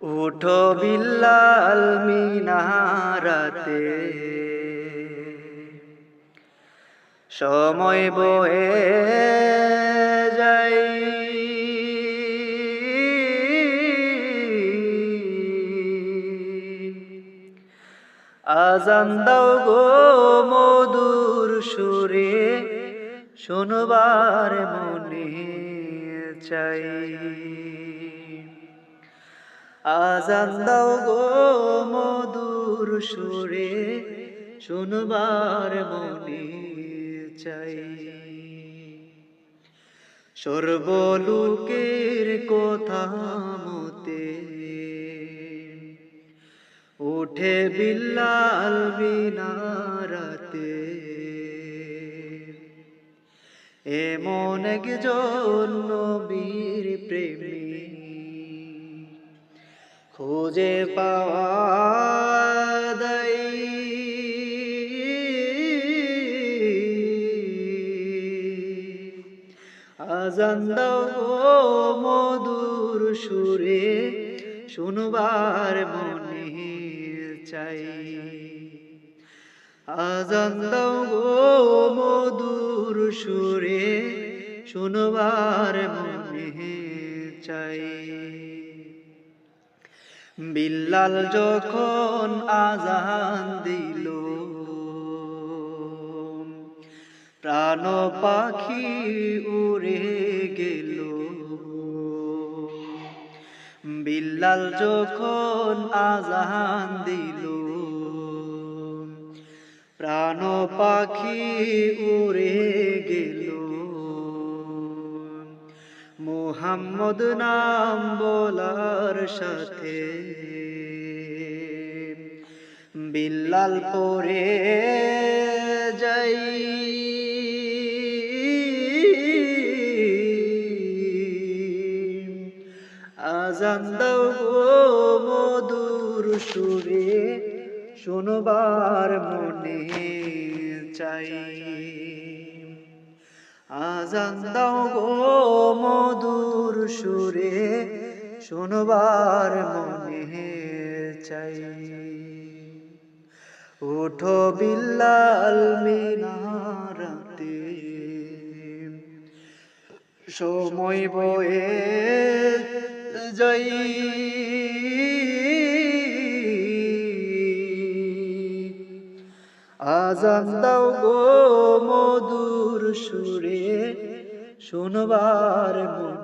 উঠো বিল্লাল মিনারাতে, সময় বয়ে যাই। আজান দাও গো মধুর সুরে, শোনবার মনে চাই। আজান দাও গো মধুর সুরে, শোনবার মনে চাই। সর্বলোকের কথা মতে উঠে বিল্লাল মিনারাতে, এমন একজন নবীর প্রেমী খুঁজে পাওয়া দায়। আজান দাও গো মধুর সুরে, শুনবার মনে চাই। আজান দাও গো মধুর সুরে, শুনবার মনে চাই। বিল্লাল যখন আজান দিল, প্রাণ পাখি উড়ে গেল। বিল্লাল যখন আজান দিল, প্রাণ পাখি উড়ে গেল। মুহাম্মদ নাম বলার সাথে বিল্লাল পড়ে যাই। আজান দাও গো মধুর সুরে, শোনবার মনে চাই। আজান দাও গো মধুর সুরে, শোনবার মনে চাই। উঠো বিল্লাল মিনারাতে, সময় বয়ে যাই। আজান দাও গো মধুর সুরে, শোনবার মনে